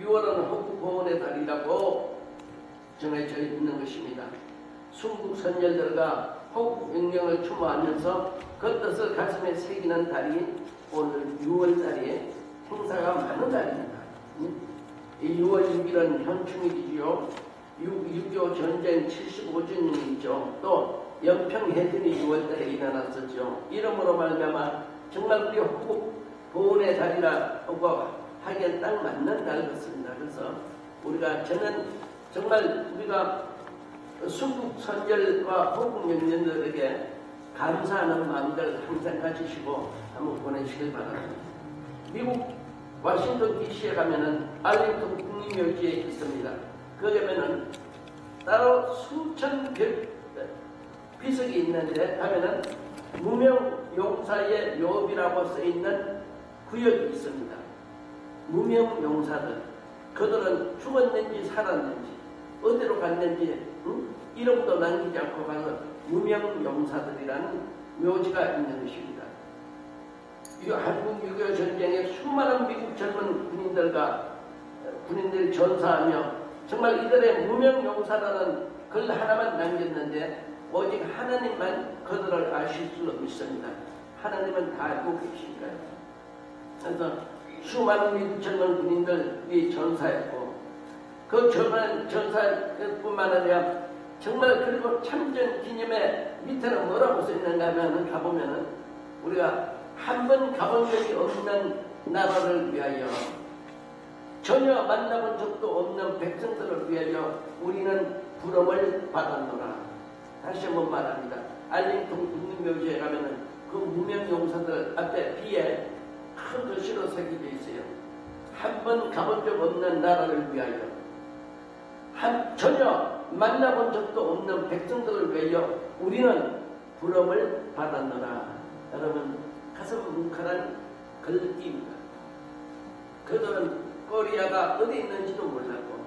6월은 호국보훈의 달이라고 정해져 있는 것입니다. 순국 선열들과 호국 명령을 추모하면서 그 뜻을 가슴에 새기는 달이 오늘 6월달에 행사가 많은 달입니다. 이 6월 6일은 현충일이지요. 6.25 전쟁 75주년이죠. 또 연평해전이 6월달에 일어났었죠. 이러므로 말미암아 정말 우리 호국 보훈의 달이라고 하기엔 딱 맞는 달 같습니다. 그래서 저는 정말 우리가 순국 선열과 호국 명령들에게 감사하는 마음들 항상 가지시고 한번 보내시길 바랍니다. 미국 워싱턴 DC에 가면은 알링턴 국립묘지에 있습니다. 거기 가면은 따로 수천 비석이 있는데 가면은 무명용사의 묘비라고 써있는 구역이 있습니다. 무명용사들, 그들은 죽었는지 살았는지 어디로 갔는지 이름도 남기지 않고 가서 무명용사들이라는 묘지가 있는 것입니다. 이 한국 6.25 전쟁에 수많은 미국 젊은 군인들이 전사하며 정말 이들의 무명용사라는 글 하나만 남겼는데 오직 하나님만 그들을 아실 수 있습니다. 하나님은 다 알고 계시니까요. 그래서 수많은 미국 젊은 군인들이 전사했고 그 젊은 전사뿐만 아니라 정말 그리고 참전 기념회 밑에는 뭐라고 써있는가 하면 가보면은 우리가 한 번 가본 적이 없는 나라를 위하여 전혀 만나본 적도 없는 백성들을 위하여 우리는 부름을 받았노라. 다시 한번 말합니다. 알링턴 국립묘지에 가면은 그 무명용사들 앞에 비에 큰 글씨로 새겨져 있어요. 한 번 가본 적 없는 나라를 위하여 전혀 만나본 적도 없는 백성들을 위하여 우리는 부름을 받았노라. 여러분 가슴 뭉클한 글귀입니다. 그들은 코리아가 어디 있는지도 몰랐고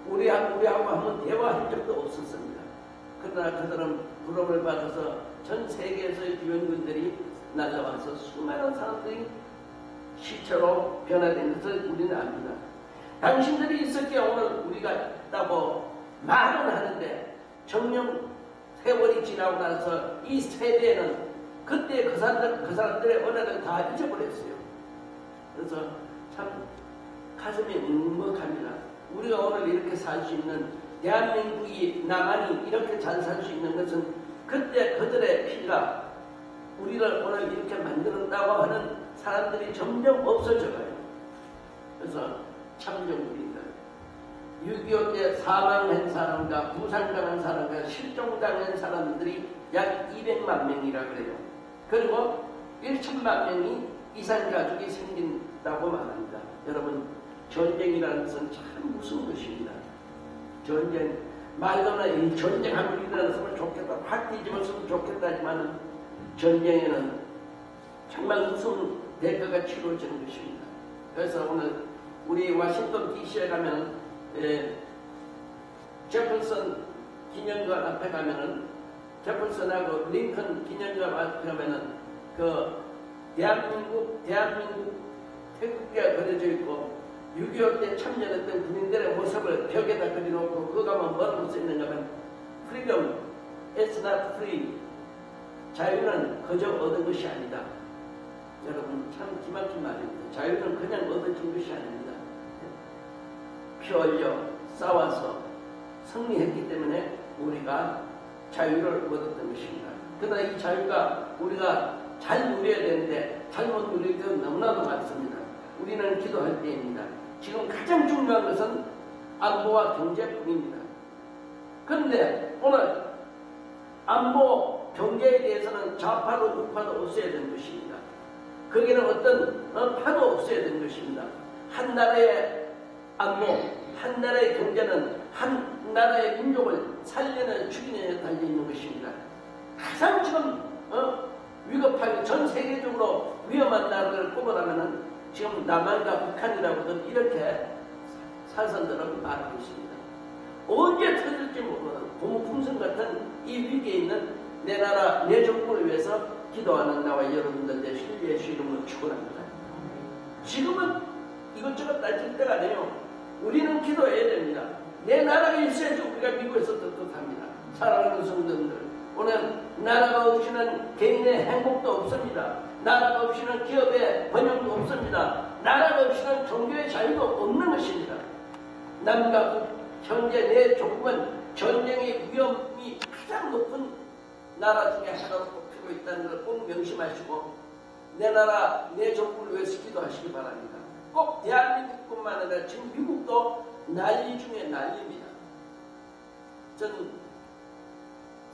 우리하고 한번 대화한 적도 없었습니다. 그러나 그들은 부름을 받아서 전 세계에서의 유엔군들이 날라와서 수많은 사람들이 시체로 변화된 것을 우리는 압니다. 당신들이 있었기에 오늘 우리가 있다고 말은 하는데 정령 세월이 지나고 나서 이 세대는 그때 그 사람들의 언어를 다 잊어버렸어요. 그래서 참 가슴이 먹먹합니다. 우리가 오늘 이렇게 살 수 있는 대한민국이 남한이 이렇게 잘 살 수 있는 것은 그때 그들의 피가 우리를 오늘 이렇게 만들었다고 하는 사람들이 점점 없어져가요. 그래서 참정부입니다. 6.25 때 사망한 사람과 부상당한 사람과 실종당한 사람들이 약 200만 명이라 그래요. 그리고 1천만 명이 이산가족이 생긴다고 말합니다. 여러분 전쟁이라는 것은 참 무서운 것입니다. 전쟁 말로나 이 전쟁하고 일어났으면 좋겠다, 확 뒤집었으면 좋겠다지만 전쟁에는 정말 무서운 대가가 치러지는 것입니다. 그래서 오늘 우리 워싱턴 DC에 가면 제퍼슨 기념관 앞에 가면은 제퍼슨하고 링컨 기념관 앞에 가면은 그 대한민국 태극기가 그려져 있고 6.25 때 참전했던 군인들의 모습을 벽에다 그려놓고 그거 가면 뭐라고 써있는가 하면 Freedom is not free. 자유는 그저 얻은 것이 아니다. 여러분 참 기막힌 말입니다. 자유는 그냥 얻어진 것이 아닙니다. 피 흘려 싸워서 승리했기 때문에 우리가 자유를 얻었던 것입니다. 그러나 이 자유가 우리가 잘 누려야 되는데 잘못 누릴 때는 너무나도 많습니다. 우리는 기도할 때입니다. 지금 가장 중요한 것은 안보와 경제뿐입니다. 그런데 오늘 안보, 경제에 대해서는 좌파도 우파도 없어야 되는 것입니다. 거기는 어떤 파도 없어야 되는 것입니다. 한 나라의 안보, 한 나라의 경제는 한 나라의 민족을 살리는 죽이는 데 달려있는 것입니다. 가장 지금 위급하게 전 세계적으로 위험한 나라를 꼽아라면 지금 남한과 북한이라고도 이렇게 사선들은 말하고 있습니다. 언제 터질지 모르는 고무풍선 같은 이 위기에 있는 내 나라, 내 정부를 위해서 기도하는 나와 여러분들 되시길 예수 이름으로 축원합니다. 지금은 이것저것 따질 때가 아니에요. 우리는 기도해야 됩니다. 내 나라가 있어야지 우리가 미국에서 떳떳합니다. 사랑하는 성도들, 오늘 나라가 없이는 개인의 행복도 없습니다. 나라가 없이는 기업의 번영도 없습니다. 나라가 없이는 종교의 자유도 없는 것입니다. 남과 북, 현재 내 조국은 전쟁의 위험이 가장 높은 나라 중에 하나로 꼽히고 있다는 걸 꼭 명심하시고 내 나라, 내 조국을 위해서 기도하시기 바랍니다. 꼭 대한민국뿐만 아니라 지금 미국도 난리 중에 난리입니다. 저는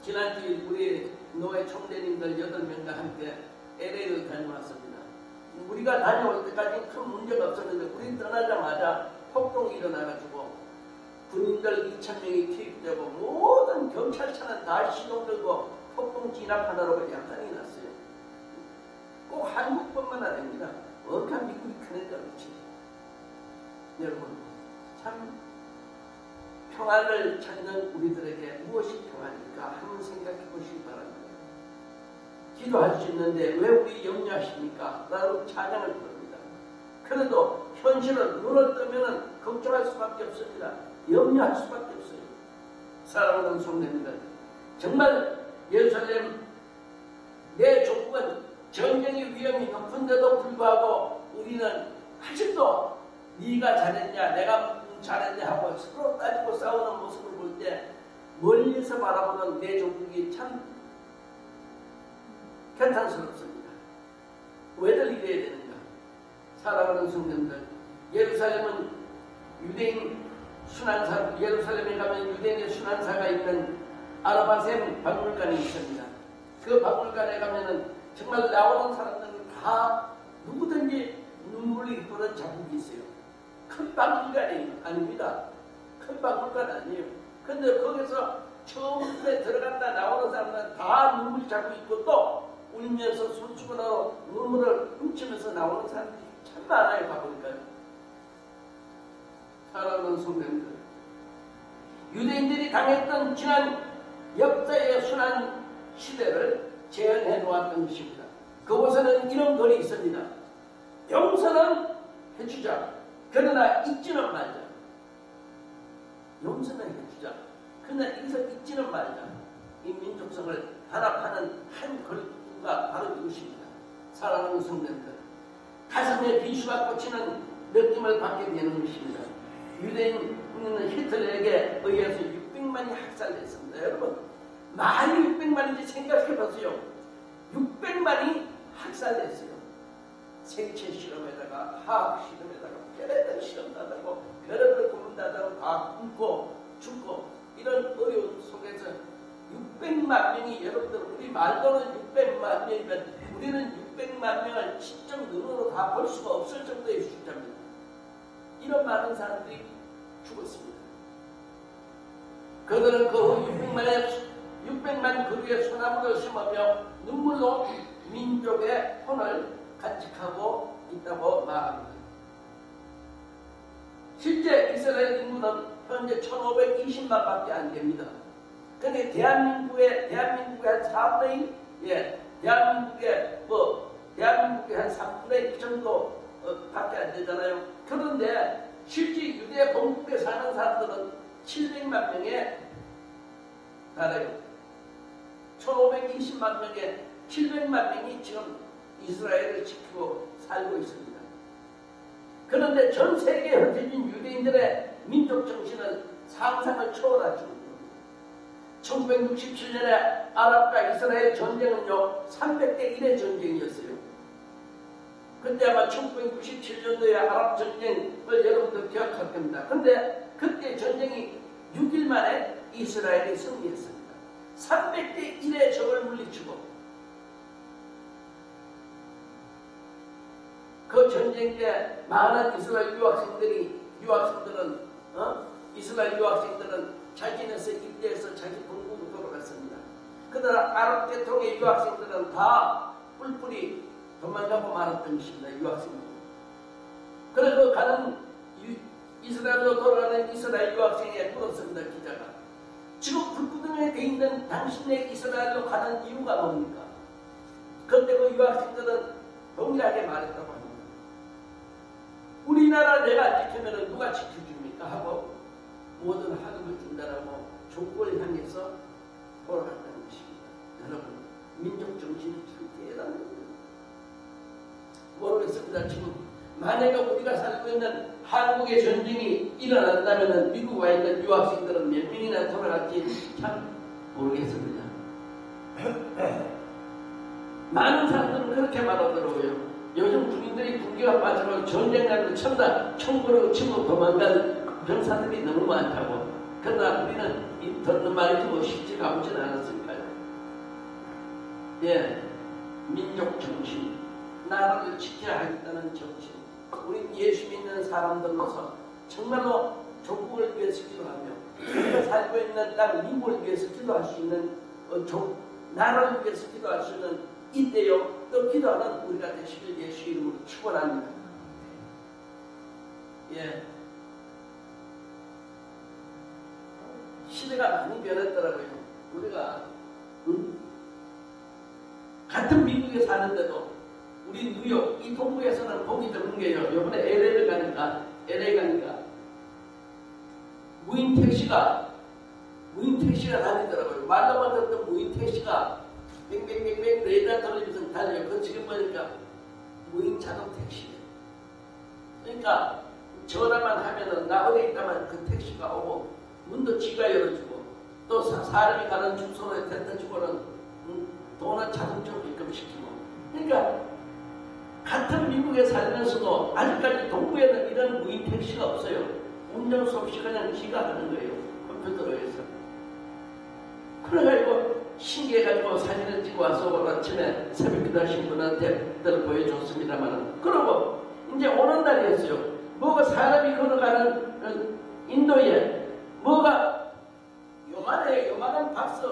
지난주에 우리 노회 총대님들 8명과 함께 LA를 다녀왔습니다. 우리가 다녀올 때까지 큰 문제가 없었는데 우리 떠나자마자 폭동이 일어나가지고 군인들 2,000명이 투입되고 모든 경찰차는 다 시동 들고 폭동 진압하느라고 약간이 났어요. 꼭 한국뿐만 아닙니다. 어떤 미국이 크니까 그렇지. 여러분, 참 평화를 찾는 우리들에게 무엇이 평화입니까? 한번 생각해 보시기 바랍니다. 기도할 수 있는데 왜 우리 염려하십니까? 나도 찬양을 부릅니다. 그래도 현실은 눈을 뜨면 걱정할 수밖에 없습니다. 염려할 수밖에 없어요. 사랑하는 성도님들, 정말 예루살렘 내 조국은 전쟁의 위험이 높은데도 불구하고 우리는 아직도 네가 잘했냐 내가 잘했냐 하고 서로 따지고 싸우는 모습을 볼 때 멀리서 바라보는 내 조국이 참 개탄스럽습니다. 왜들 이래야 되는가? 사랑하는 성도들, 예루살렘은 유대인 순환사, 예루살렘에 가면 유대인의 순환사가 있는 아르바셈 박물관이 있습니다. 그 박물관에 가면은 정말 나오는 사람들은 다 누구든지 눈물이 흐르는 자국이 있어요. 큰 박물관이 아닙니다. 큰 박물관 아니에요. 근데 거기서 처음에 들어갔다 나오는 사람들은 다 눈물 자국 있고 또 울면서 손수건으로 눈물을 훔치면서 나오는 사람들이 참 많아요. 가보니까요. 사랑하는 성도님들, 유대인들이 당했던 지난 역사의 순환 시대를 재현해 놓았던 것입니다. 그곳에는 이런 글이 있습니다. 용서는 해주자. 그러나 잊지는 말자. 용서는 해주자. 그러나 여기서 잊지는 말자. 이 민족성을 단합하는 한 글과 바로 이것입니다. 사랑하는 성도님들, 가슴에 비수가 꽂히는 느낌을 받게 되는 것입니다. 유대인은 히틀러에게 의해서 600만이 학살됐습니다. 여러분, 많이 600만인지 생각해 보세요. 600만이 학살됐어요. 생체 실험에다가 화학 실험에다가 별의별 실험 다하고 별의별 고문 다하고 다 굶고 죽고 이런 어려운 속에서 600만 명이, 여러분들 우리 말로는 600만 명이면 우리는 600만 명을 직접 눈으로 다 볼 수가 없을 정도의 숫자입니다. 이런 많은 사람들이 죽었습니다. 그들은 그 후 600만 그루의 소나무를 심으며 눈물로 민족의 혼을 간직하고 있다고 말합니다. 실제 이스라엘 인구는 현재 1520만밖에 안 됩니다. 그런데 대한민국의 한 4분의 1, 대한민국의 한 3분의 1 정도 밖에 안 되잖아요. 그런데 실제 유대 본국에 사는 사람들은 700만 명에 달해요. 1520만 명에 700만 명이 지금 이스라엘을 지키고 살고 있습니다. 그런데 전 세계에 흩어진 유대인들의 민족 정신은 상상을 초월하죠. 1967년에 아랍과 이스라엘 전쟁은요 300대 1의 전쟁이었어요. 그때 아마 1967년도에 아랍 전쟁을 여러분들 기억할 겁니다. 그런데 그때 전쟁이 6일 만에 이스라엘이 승리했습니다. 300대 1의 적을 물리치고 그 전쟁 때 많은 이스라엘 유학생들은 자기네서 입대해서 자기 본국으로 돌아갔습니다. 그러나 아랍 계통의 유학생들은 다 뿔뿔이 도망가고 말았던 것입니다. 유학생들. 그래서 가는 이스라엘로 돌아가는 이스라엘 유학생에 물었습니다. 기자가. 지금 불구덩이에 돼 있는 당신의 이스라엘로 가는 이유가 뭡니까? 그때 그 유학생들은 동일하게 말했다고 합니다. 우리나라 내가 안 지키면 누가 지켜줍니까? 만약에 우리가 살고 있는 한국의 전쟁이 일어난다면 미국 와 있는 유학생들은 몇 명이나 돌아갈지 참 모르겠습니다. 많은 사람들은 그렇게 말하더라고요. 요즘 군인들이 군기가 빠져서 전쟁가로 청구로 치고 도망간 병사들이 너무 많다고. 그러나 우리는 이 듣는 말이 뭐 쉽지가 않진 않았을까요? 예, 민족 정신, 나라를 지켜야 하겠다는 정신. 우리 예수 믿는 사람들로서 정말로 조국을 위해서 기도하며 우리가 살고 있는 땅 미국을 위해서 기도할 수 있는 나라를 위해서 기도할 수 있는 이때요. 또 기도하는 우리가 되시길 예수 이름으로 축원합니다. 예, 시대가 많이 변했더라고요. 우리가 같은 미국에 사는데도 우리 뉴욕 이 동부에서는 보기 드문 게요. 이번에 LA 가니까 무인 택시가 다니더라고요. 말로만 듣던 무인 택시가 뱅뱅뱅뱅 레이더 돌리면서 달려요. 그 지금 보니까 무인 자동 택시예요. 그러니까 전화만 하면은 나 어디 있다면 그 택시가 오고 문도 지가 열어주고 또 사람이 가는 주소로 텐트 주고는 돈은 자동적으로 입금시키고. 그러니까 같은 미국에 살면서도 아직까지 동부에는 이런 무인 택시가 없어요. 운전수 없이 그냥 지가 하는 거예요. 컴퓨터로 해서. 그래가지고 신기해가지고 사진을 찍고 와서 오늘 아침에 새벽 기도하신 분한테 보여줬습니다만, 그러고 이제 오는 날이었어요. 뭐가 사람이 걸어가는 인도에 뭐가 요만한 박스에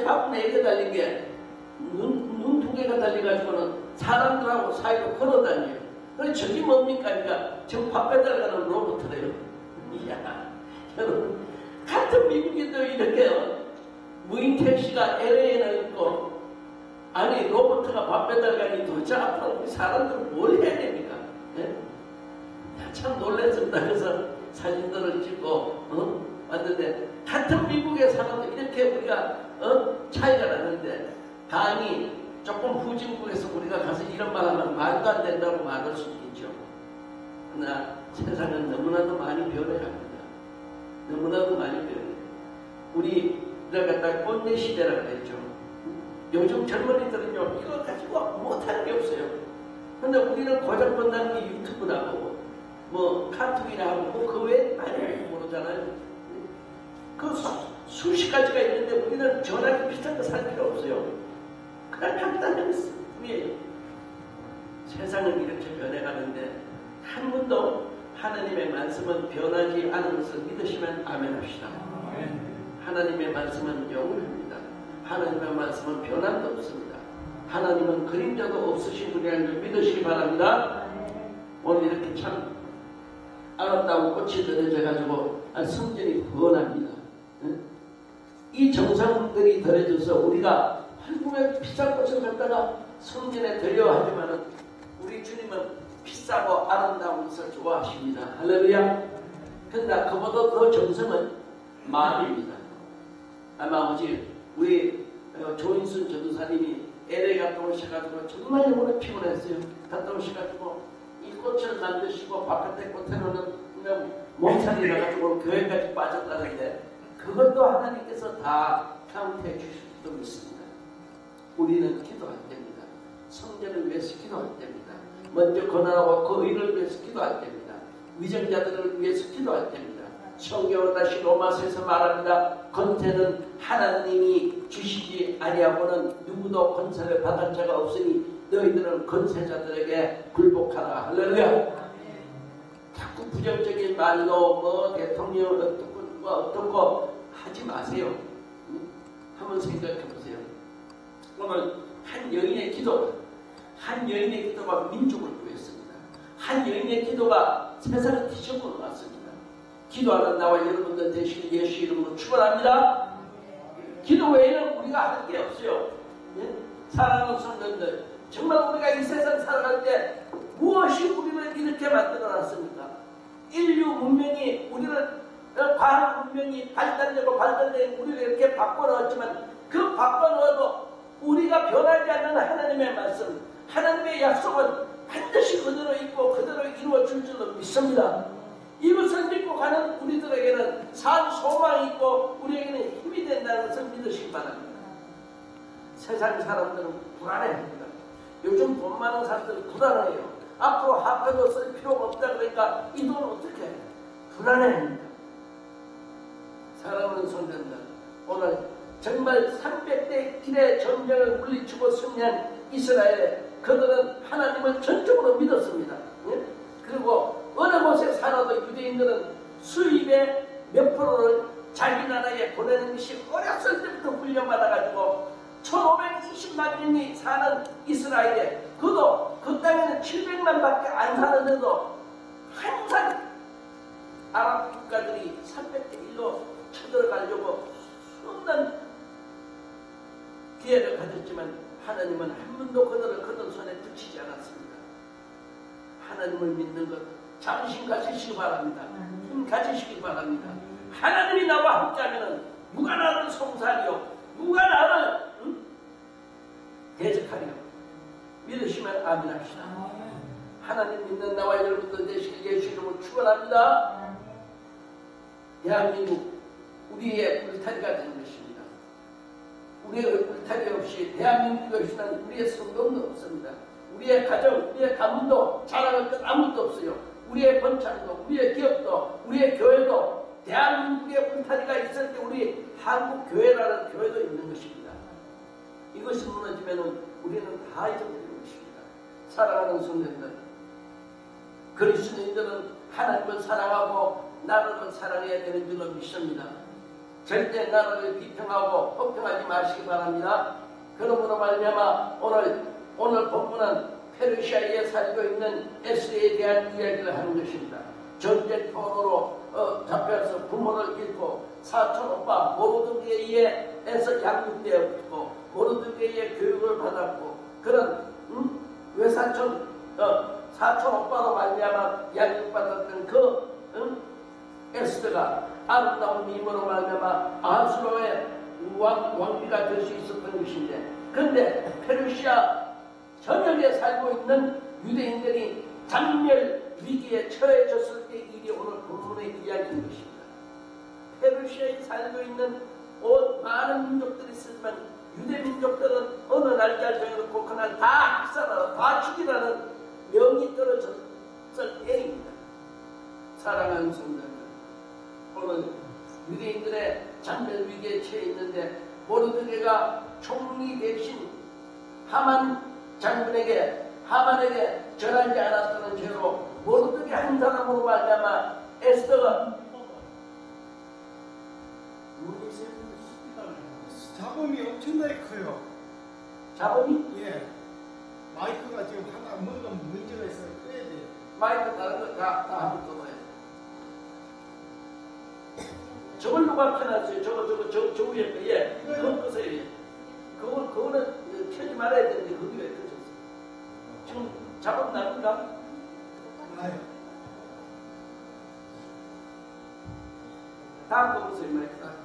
바쁜 애가 달린 게 눈 두 개가 달려가지고는 사람들하고 사이로 걸어다녀요. 그래 저기 뭡니까? 그러니까 저 바깥에 가는 로봇이래요. 이야, 여러분 같은 미국인도 이렇게 무인 택시가 LA에는 있고, 아니 로봇가 밥 배달가니 도대체 앞으로 우리 사람들은 뭘 해야 됩니까? 예? 참 놀랐습니다. 그래서 사진들을 찍고 왔는데 같은 미국의 사람도 이렇게 우리가 차이가 나는데, 강이 조금 후진국에서 우리가 가서 이런 말 하면 말도 안 된다고 말할 수 있죠. 그러나 세상은 너무나도 많이 변해갑니다. 너무나도 많이 변해요. 우리를 갖다가 꼰대 시대라고 그랬죠. 요즘 젊은이들은요 이거 가지고 못하는 게 없어요. 근데 우리는 고장번난 게 유튜브나 보고 뭐 카톡이나 하고 뭐 그 외에 많이 모르잖아요. 그 수십 가지가 있는데 우리는 전화기 비싼 거 살 필요 없어요. 그냥 간단한 뿐이에요. 세상은 이렇게 변해가는데 한 분도 하나님의 말씀은 변하지 않은 것을 믿으시면 아멘 합시다. 하나님의 말씀은 영원합니다. 하나님의 말씀은 변함도 없습니다. 하나님은 그림자도 없으신 분이라는 걸 믿으시기 바랍니다. 오늘 이렇게 참 아름다운 꽃이 들어져가지고 성전이 번합니다. 이 정성들이 더해져서 우리가 한국에 비싼 꽃을 갖다가 성전에 드려 하지만은 우리 주님은 비싸고 아름다운 것을 좋아하십니다. 할렐루야. 그러나 그보다 더 정성은 마음입니다. 아마 어제 우리 조인순 전도사님이 LA 갔다 오셔가지고 정말 너무나 피곤했어요. 갔다 오셔가지고 이 꽃을 만드시고 바깥에 꽃에는 몸살이 나가지고 교회까지 빠졌다는데 그것도 하나님께서 다 카운트해 주실 수도 믿습니다. 우리는 기도할 때입니다. 성전을 위해서 기도할 때입니다. 먼저 고난하고 그 의를 위해서 기도할 때입니다. 위정자들을 위해서 기도할 때입니다. 성경은 다시 로마서에서 말합니다. 권세는 하나님이 주시지 아니하고는 누구도 권세를 받을 자가 없으니 너희들은 권세자들에게 굴복하라. 할렐루야. 자꾸 부정적인 말로 뭐 대통령 어떻고 하지 마세요. 한번 생각해 보세요. 오늘 한 여인의 기도가 민족을 구했습니다. 한 여인의 기도가 세상을 뒤집어 놓았습니다. 기도하는 나와 여러분들 되시길 예수 이름으로 축원합니다. 기도 외에는 우리가 할 게 없어요. 예? 사랑하는 성도들, 정말 우리가 이 세상 살아갈 때 무엇이 우리를 이렇게 만들어 놨습니까? 인류 문명이 우리를 과학 문명이 발달되고 우리를 이렇게 바꿔놓았지만 그 바꿔놓아도 우리가 변하지 않는 하나님의 말씀, 하나님의 약속은 반드시 그대로 있고 그대로 이루어질 줄로 믿습니다. 이것을 믿고 가는 우리들에게는 산 소망이 있고 우리에게는 힘이 된다는 것을 믿으시기 바랍니다. 세상 사람들은 불안해합니다. 요즘 돈 많은 사람들은 불안해요. 앞으로 학교도 쓸 필요가 없다 그러니까 이 돈 어떻게 해? 불안해합니다. 사랑하는 성도들, 오늘 정말 300대 1의 전쟁을 물리치고 승리한 이스라엘, 그들은 하나님을 전적으로 믿었습니다. 예? 그리고 어느 곳에 살아도 유대인들은 수입의 몇 프로를 자기 나라에 보내는 것이 어렸을 때부터 훈련받아가지고 1520만 명이 사는 이스라엘에, 그도 그 땅에는 700만 밖에 안 사는데도 항상 아랍 국가들이 300대 1로 쳐들어가려고 수없는 기회를 가졌지만 하나님은 한 번도 그들 손에 붙이지 않았습니다. 하나님을 믿는 것 자부심 가지시기 바랍니다. 힘 가지시기 바랍니다. 하나님이 나와 함께하면 누가 나를 송사하리요, 누가 나를 대적하리요. 믿으시면 아멘합시다. 하나님 믿는 나와 여러분들 되시길 예수 이름으로 축원합니다. 대한민국 우리의 울타리가 되는 것입니다. 우리의 울타리 없이 대한민국이 없이는 우리의 성공도 없습니다. 우리의 가정, 우리의 가문도 자랑할 것 아무것도 없어요. 우리의 번창도, 우리의 기업도, 우리의 교회도 대한민국의 울타리가 있을 때 우리 한국교회라는 교회도 있는 것입니다. 이것이 무너지면 우리는 다 잊어버리는 것입니다. 사랑하는 성도들, 그리스도인들은 하나님을 사랑하고 나라를 사랑해야 되는 줄로 믿습니다. 절대 나라를 비평하고 혹평하지 마시기 바랍니다. 그러므로 말미암아 오늘 본문은 페르시아에 살고 있는 에스더에 대한 이야기를 하는 것입니다. 전쟁통으로 잡혀서 부모를 잃고 사촌 오빠 모르드게에서 양육되었고 모르드게의 교육을 받았고 그런 외사촌 사촌 오빠로 말미암아 양육받았던 에스더가 아름다운 미모로 말미암아 아수로의 왕비가 될 수 있었던 것인데, 근데 페르시아 전역에 살고 있는 유대인들이 잔멸 위기에 처해졌을 때 일이 오늘 본문의 이야기인 것입니다. 페르시아에 살고 있는 많은 민족들이 있지만 유대 민족들은 어느 날짜 정해놓고 그날 다 학살하라, 다 죽이라는 명이 떨어졌을 때입니다. 사랑하는 성도들, 오늘 유대인들의 잔멸 위기에 처해 있는데 모르드게가 총리 대신 하만에게 전하지 않았다는 죄로 모르드게 한 사람으로 말미암아 에스더가 잡음이 엄청나게 커요. 잡음이? 예. 마이크가 지금 하나 뭔가 문제가 있어요. 끄야 돼요. 마이크 다른 거 다 한번 떠봐요. 저걸 누가 켜놨어요? 저 위에 거. 예. 그거 끄세요. 예. 그거는 켜지 말아야 되는데 거기 왜 켜졌어요? 지금 잡음 나는가? 나요. 다 꺼보세요. 마이크 다 꺼보세요.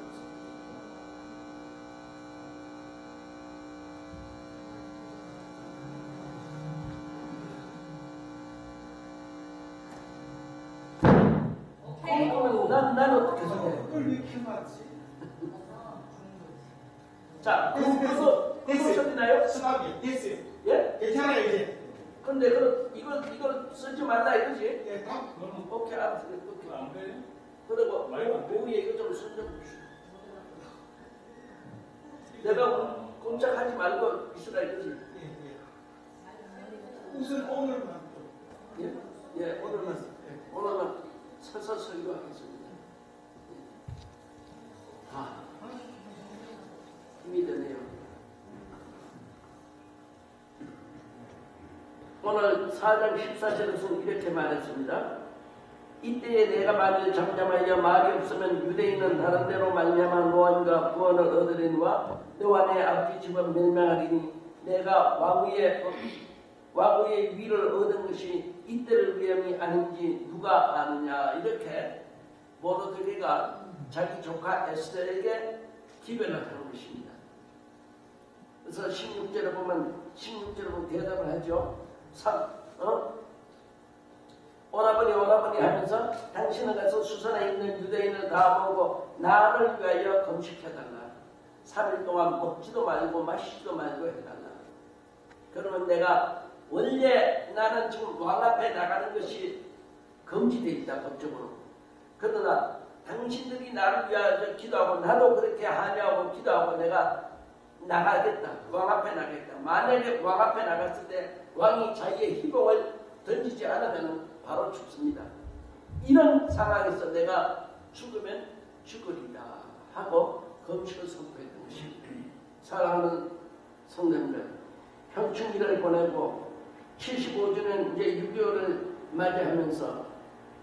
난 어떻게 생각해? 그걸 왜 켜놨지? 자, 그거 소리 나요? 수납이 됐어요. 예? 괜찮아요 이제. 근데 이걸 쓰지 말라 이거지? 예, 다 그거는 오케이, 알았어. 오케이. 안 돼요? 그리고 오후에 이거 좀 손좀 주시오. 내가 꼼짝하지 말고 있으라 이거지? 예. 우선 오늘만 또. 예, 오늘만 서서 설교하겠습니다. 힘이 드네요. 오늘 4장 14절에서는 이렇게 말했습니다. 이때에 내가 만일 잠잠하여 말이 없으면 유대인은 다른 데로 말미암아 노함과 구원을 얻으리니와 너와 내 아버지 집은 멸망하리니 내가 왕위의 위를 얻은 것이 이때를 위함이 아닌지 누가 아느냐. 이렇게 모르드게가 자기 조카 에스더에게 기별을 하는 것입니다. 그래서 16절에 보면 대답을 하죠. 오라버니 오라버니 하면서 당신은 가서 수산에 있는 유대인을 다 모으고 나를 위하여 금식해달라. 3일 동안 먹지도 말고 마시지도 말고 해달라. 그러면 내가 원래 나는 지금 왕 앞에 나가는 것이 금지되어 있다 법적으로. 그러나 당신들이 나를 위하여 기도하고 나도 그렇게 하냐고 기도하고 내가 나가겠다. 왕 앞에 나가겠다. 만약에 왕 앞에 나갔을 때 왕이 자기의 희봉을 던지지 않으면 바로 죽습니다. 이런 상황에서 내가 죽으면 죽으리다 하고 금식을 선포했던 것입니다. 사랑하는 성도님들, 형충일을 보내고 75주년 이제 6.25를 맞이하면서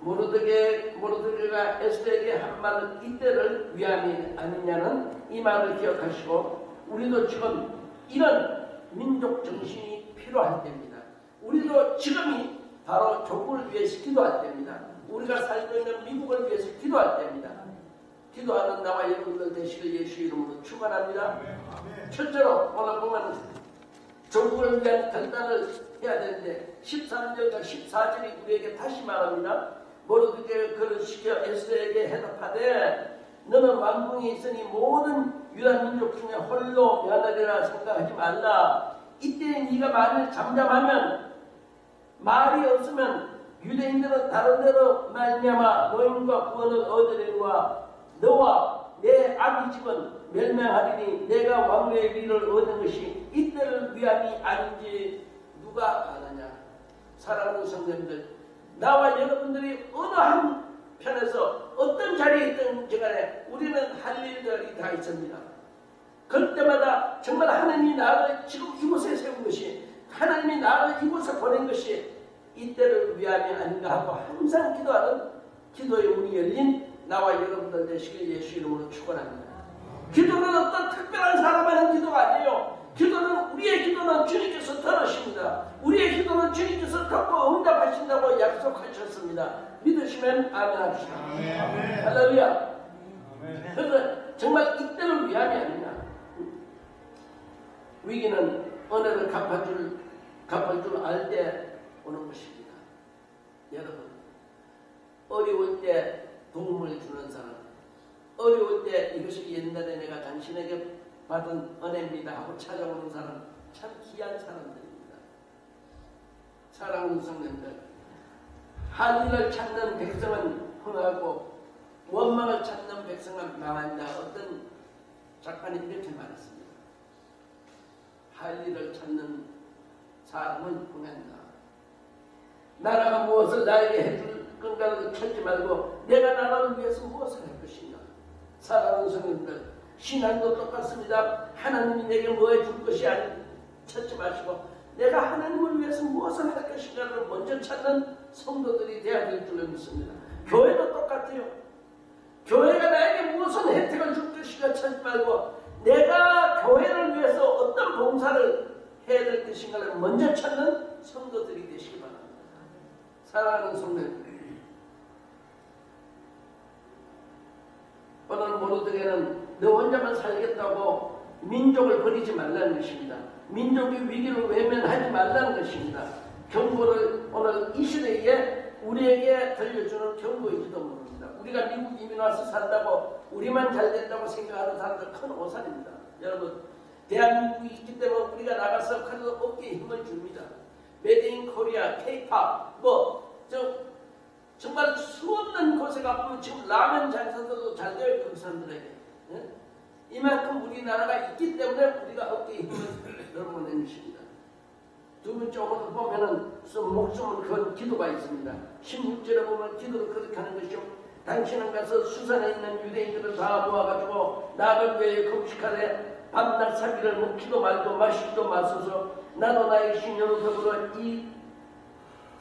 모르드게가 에스더에게 한 말은 이때를 위함이 아니냐는 이 말을 기억하시고, 우리도 지금 이런 민족 정신이 필요할 때입니다. 우리도 지금이 바로 조국을 위해서 기도할 때입니다. 우리가 살고 있는 미국을 위해서 기도할 때입니다. 기도하는 나와 여러분들 되시길 예수 이름으로 축원합니다. 첫째로 오늘 보면 조국을 위한 결단을 해야 되는데 13절과 14절이 우리에게 다시 말합니다. 모르드게 그를 시켜 에스더에게 해답하되 너는 왕궁에 있으니 모든 유다 민족 중에 홀로 면하리라 생각하지 말라. 이때 네가 만일 잠잠하면, 말이 없으면 유대인들은 다른 데로 말미암아 노임과 구원을 얻으리와 너와 내 아비 집은 멸망하리니 내가 왕의 위를 얻은 것이 이때를 위함이 아닌지 누가 아느냐. 사랑하는 성도님들, 나와 여러분들이 어느 한 편에서 어떤 자리에 있든지 간에 우리는 할 일들이 다 있습니다. 그럴 때마다 정말 하나님이 나를 지금 이곳에 세운 것이, 하나님이 나를 이곳에 보낸 것이 이때를 위함이 아닌가 하고 항상 기도하는 기도의 문이 열린 나와 여러분들 되시길 예수 이름으로 축원합니다. 기도는 어떤 특별한 사람 하는 기도가 아니에요. 기도는, 우리의 기도는 주님께서 들으십니다. 우리의 기도는 주님께서 듣고 응답하신다고 약속하셨습니다. 믿으시면 아멘 합시다. 할렐루야. 그래서 정말 이때를 위함이 아니냐. 위기는 은혜를 갚을 줄 알 때 오는 것입니다. 여러분, 어려울 때 도움을 주는 사람, 어려울 때 이것이 옛날에 내가 당신에게 받은 은혜입니다 하고 찾아오는 사람, 참 귀한 사람들입니다. 사랑하는 성도님들, 한일을 찾는 백성은 흥하고 원망을 찾는 백성은 망한다. 어떤 작가님 이렇게 말했습니다. 한일을 찾는 사람은 흥한다. 나라가 무엇을 나에게 해줄 건가를 찾지 말고 내가 나라를 위해서 무엇을 할 것인가. 사랑하는 성도님들, 신앙도 똑같습니다. 하나님이 내게 뭐 해줄 것이 아니 찾지 마시고 내가 하나님을 위해서 무엇을 할 것인가를 먼저 찾는 성도들이 되어야 될 줄로 믿습니다. 교회도 똑같아요. 교회가 나에게 무슨 혜택을 줄 것인가 찾지 말고 내가 교회를 위해서 어떤 봉사를 해야 될 것인가를 먼저 찾는 성도들이 되시기 바랍니다. 사랑하는 성도들, 오늘 모르드게는 너 혼자만 살겠다고 민족을 버리지 말라는 것입니다. 민족의 위기를 외면하지 말라는 것입니다. 경고를 오늘 이 시대에 우리에게 들려주는 경고인지도 모릅니다. 우리가 미국 이민 와서 산다고 우리만 잘 된다고 생각하는 사람들 큰 오산입니다. 여러분, 대한민국이 있기 때문에 우리가 나가서 그래도 어깨에 힘을 줍니다. 메드 인 코리아, K-팝, 정말 수없는 곳에 가보면 지금 라면 장사들도 잘 되어 있고 그 사람들에게. 예? 이만큼 우리나라가 있기 때문에 우리가 어깨에 힘을 넣어보는 것입니다. 두 번째 오늘 보면은 목숨을 건 기도가 있습니다. 16절에 보면 기도를 그렇게 하는 것이요. 당신은 가서 수산에 있는 유대인들을 다 모아가지고 나를 위해 금식하되 밤낮 사기를 먹지도 말고 마시지도 마소서. 나도 나의 신령을 더불어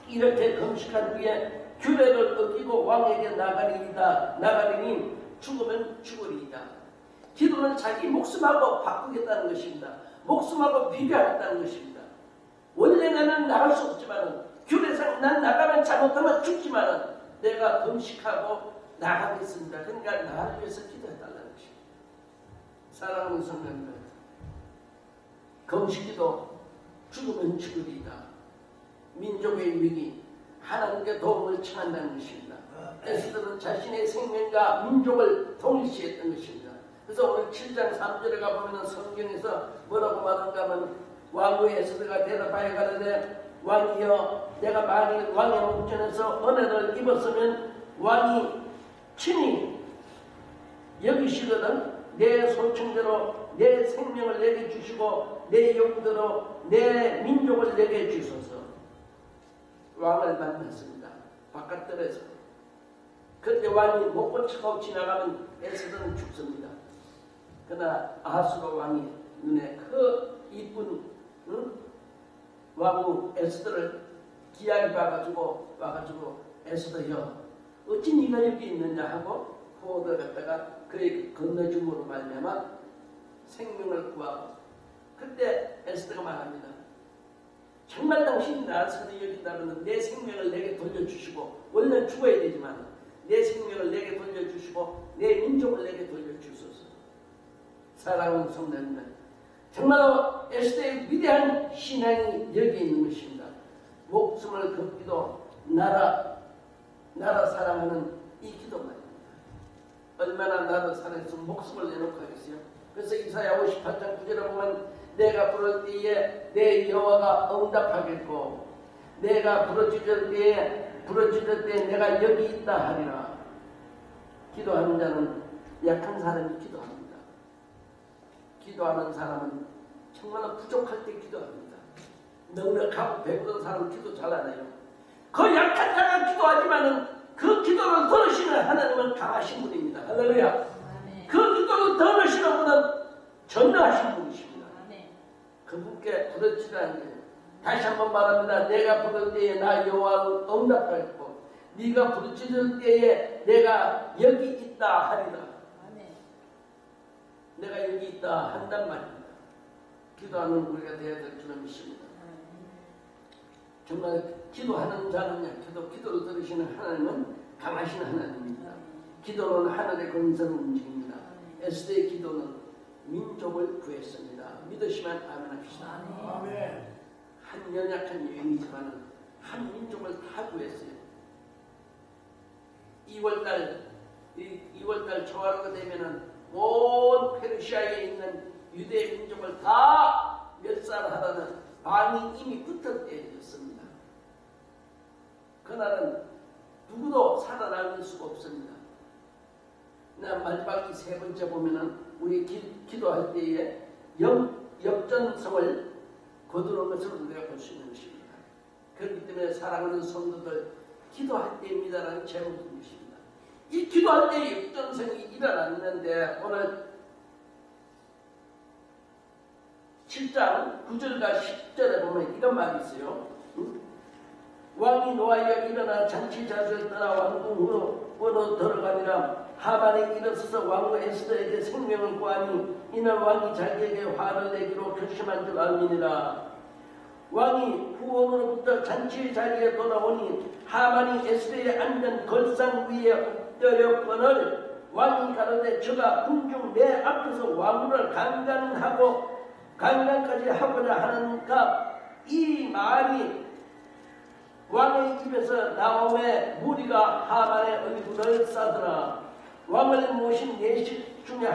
이렇게 금식한 후에 규례를 어기고 왕에게 나가리니 죽으면 죽으리이다. 기도는 자기 목숨하고 바꾸겠다는 것입니다. 목숨하고 비교하겠다는 것입니다. 원래 나는 나갈 수 없지만 규례상 난 나가면 잘못하면 죽지만 내가 금식하고 나가겠습니다. 그러니까 나를 위해서 기도해달라는 것입니다. 사랑하는 성도님들, 금식기도 죽으면 죽으리이다. 민족의 위기, 하나님께 도움을 청한다는 것입니다. 에스더는 자신의 생명과 민족을 동일시했던 것입니다. 그래서 오늘 7장 3절에 가보면 성경에서 뭐라고 말하는가 하면 왕후 에스더가 대답하여 가로되 왕이여 내가 만일 왕의 목전에서 은혜를 입었으면 왕이 친히 여기시거든 내 소청대로 내 생명을 내게 주시고 내 용대로 내 민족을 내게 주소서. 왕을 만났습니다. 바깥들에서. 그런데 왕이 못 고치고 지나가면 에스더는 죽습니다. 그러나 아하수로 왕이 눈에 그 이쁜 왕후 에스더를 기약이 봐가지고 와가지고 에스더여 어찌 네가 여기 있느냐 하고 포도를 갖다가 그에게 건너줌으로 말미암아 생명을 구하고 그때 에스더가 말합니다. 정말 당신이 나를 여긴다면 내 생명을 내게 돌려주시고 원래 죽어야 되지만 내 생명을 내게 돌려주시고 내 민족을 내게 돌려주소서. 사랑하는 성도님들, 정말로 에스더의 위대한 신앙이 여기에 있는 것입니다. 목숨을 걷기도 나라 사랑하는 이 기도 말입니다. 얼마나 나를 사랑해서 목숨을 내놓고 하겠어요. 그래서 이사야 58장 9절에 보면 내가 부를 때에 내 여호와가 응답하겠고 내가 부르짖을 때에 내가 여기 있다 하리라. 기도하는 자는 약한 사람이 기도합니다. 기도하는 사람은 정말 부족할 때 기도합니다. 넉넉하고 배부른 사람은 기도 잘 안 해요. 그 약한 자가 기도하지만은 그 기도를 들으시는 하나님은 강하신 분입니다. 할렐루야. 그 기도를 들으시는 분은 전능하신 분이십니다. 그분께 부르짖으라는 거예요. 다시 한번 말합니다. 내가 부를 때에 나 여호와를 응답하겠고 네가 부르짖을 때에 내가 여기 있다 하리라. 내가 여기 있다 한단 말입니다. 기도하는 우리가 되어야 될 줄을 믿습니다. 정말 기도하는 자는 약해도 기도를 들으시는 하나님은 강하신 하나님입니다. 기도는 하늘의 권세를 움직입니다. 에스더의 기도는 민족을 구했습니다. 믿으시면 아멘합시다. 한 연약한 여인이지만 한 민족을 다 구했어요. 2월달 초하루가 되면은 온 페르시아에 있는 유대 민족을 다 멸살하라는 방이 이미 붙을 때였습니다. 그날은 누구도 살아남을 수가 없습니다. 마지막 이 세 번째 보면은 우리 기도할 때에 역전성을 거두는 것을 우리가 볼 수 있는 것입니다. 그렇기 때문에 사랑하는 성도들 기도할 때입니다라는 제목을 주십니다. 이 기도할 때 역전성이 일어났는데 오늘 7장 9절과 10절에 보면 이런 말이 있어요. 왕이 노하여 일어나 장치 자수를 떠나 왕궁으로 들어가니라. 하만이 일어서서 왕후 에스더에게 생명을 구하니 이는 왕이 자기에게 화를 내기로 결심한 줄 알미니라. 왕이 후원으로부터 잔치 자리에 돌아오니 하만이 에스더에 앉은 걸상 위에 엎드렸거늘 왕이 가로되 저가 군중 내 앞에서 왕후를 강간까지 하고자 하는가. 이 말이 왕의 입에서 나오매 무리가 하만의 얼굴을 싸더라. 왕을 모신 내식 중에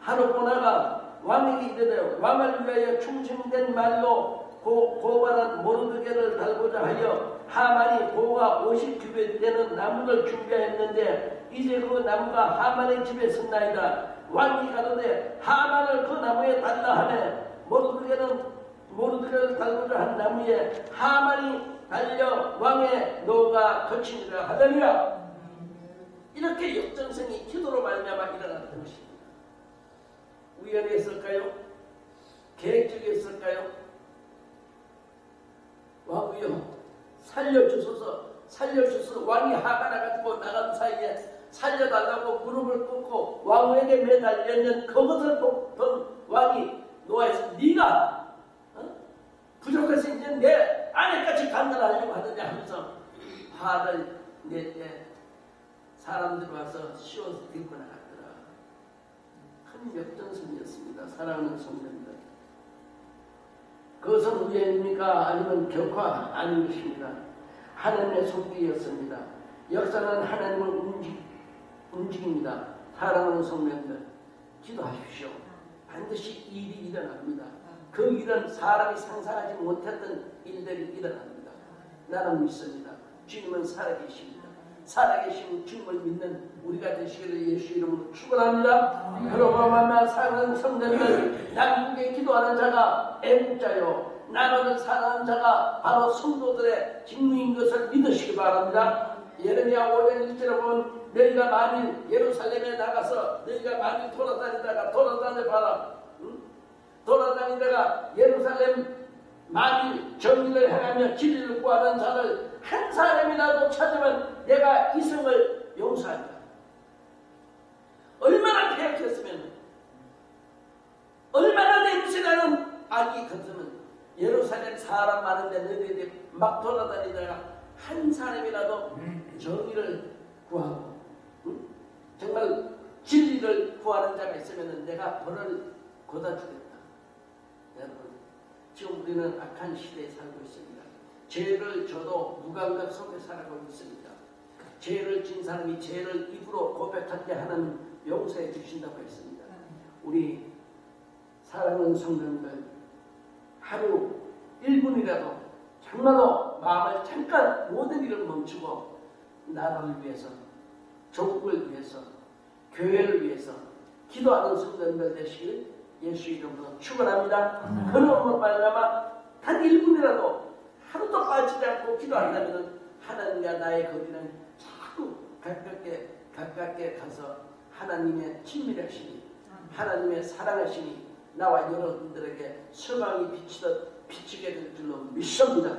하루보나가 왕에게 이르되 왕을 위하여 충성된 말로 고발한 모르드게를 달고자 하여 하만이 고가 50규빗 되는 나무를 준비하였는데 이제 그 나무가 하만의 집에 섰나이다. 왕이 가로되 하만을 그 나무에 달라 하매 모르드게를 달고자 한 나무에 하만이 달려 왕의 노가 거치니라. 할렐루야. 이렇게 역전성이 기도로 말미암아 일어났던 것입니다. 우연히 했을까요? 계획적이었을까요? 왕이여 살려주소서. 왕이 화가 나가지고 나간 사이에 살려달라고 무릎을 꿇고 왕에게 매달렸는 그것을 본 왕이 노아에서 네가 부족해서 이제 내 아내까지 간단하려고 하느냐 하면서 화를 낼 때 사람들이 와서 씌워서 데리고 나갔더라. 큰 역전성이었습니다. 사랑하는 성도님들, 그것은 우연입니까? 아니면 결코 아닌 것입니다. 하나님의 손길이었습니다. 역사는 하나님을 움직입니다. 사랑하는 성도님들, 기도하십시오. 반드시 일이 일어납니다. 그 일은 사람이 상상하지 못했던 일들이 일어납니다. 나는 믿습니다. 주님은 살아계십니다. 살아계신 주님을 믿는 우리가 되시기를 예수 이름으로 축원합니다. 그러고 말미암아 사랑하는 성도님들, 남북에 기도하는 자가 애국자요 나라를 사랑하는 자가 바로 성도들의 직무인 것을 믿으시기 바랍니다. 예레미야 5장 1절에 보면 너희가 만일 예루살렘에 나가서 너희가 만일 돌아다니다가 돌아다니다가 예루살렘 만일 정의를 행하며 진리를 구하는 자를 한 사람이라도 찾으면 내가 이성을 용서한다. 얼마나 폐역했으면, 얼마나 냄새나는 악이 컸으면 예루살렘 사람 많은데 너희들이 막 돌아다니다가 한 사람이라도 정의를 구하고 정말 진리를 구하는 자가 있으면 내가 벌을 걷어주겠다. 여러분, 지금 우리는 악한 시대에 살고 있습니다. 죄를 져도 무감각 속에 살아가고 있습니다. 죄를 진 사람이 죄를 입으로 고백할 때 하나님 용서해 주신다고 했습니다. 우리 사랑하는 성도님들, 하루 1분이라도 정말로 마음을 잠깐 모든 일을 멈추고 나라를 위해서, 조국을 위해서, 교회를 위해서 기도하는 성도님들 되시길 예수 이름으로 축원합니다. 그러므로 말미암아 단 1분이라도 하루도 빠지지 않고 기도한다면 하나님과 나의 거리는 자꾸 가깝게 가서 하나님의 친밀하시니, 하나님의 사랑하시니 나와 여러분들에게 소망이 비치게 될 줄로 믿습니다.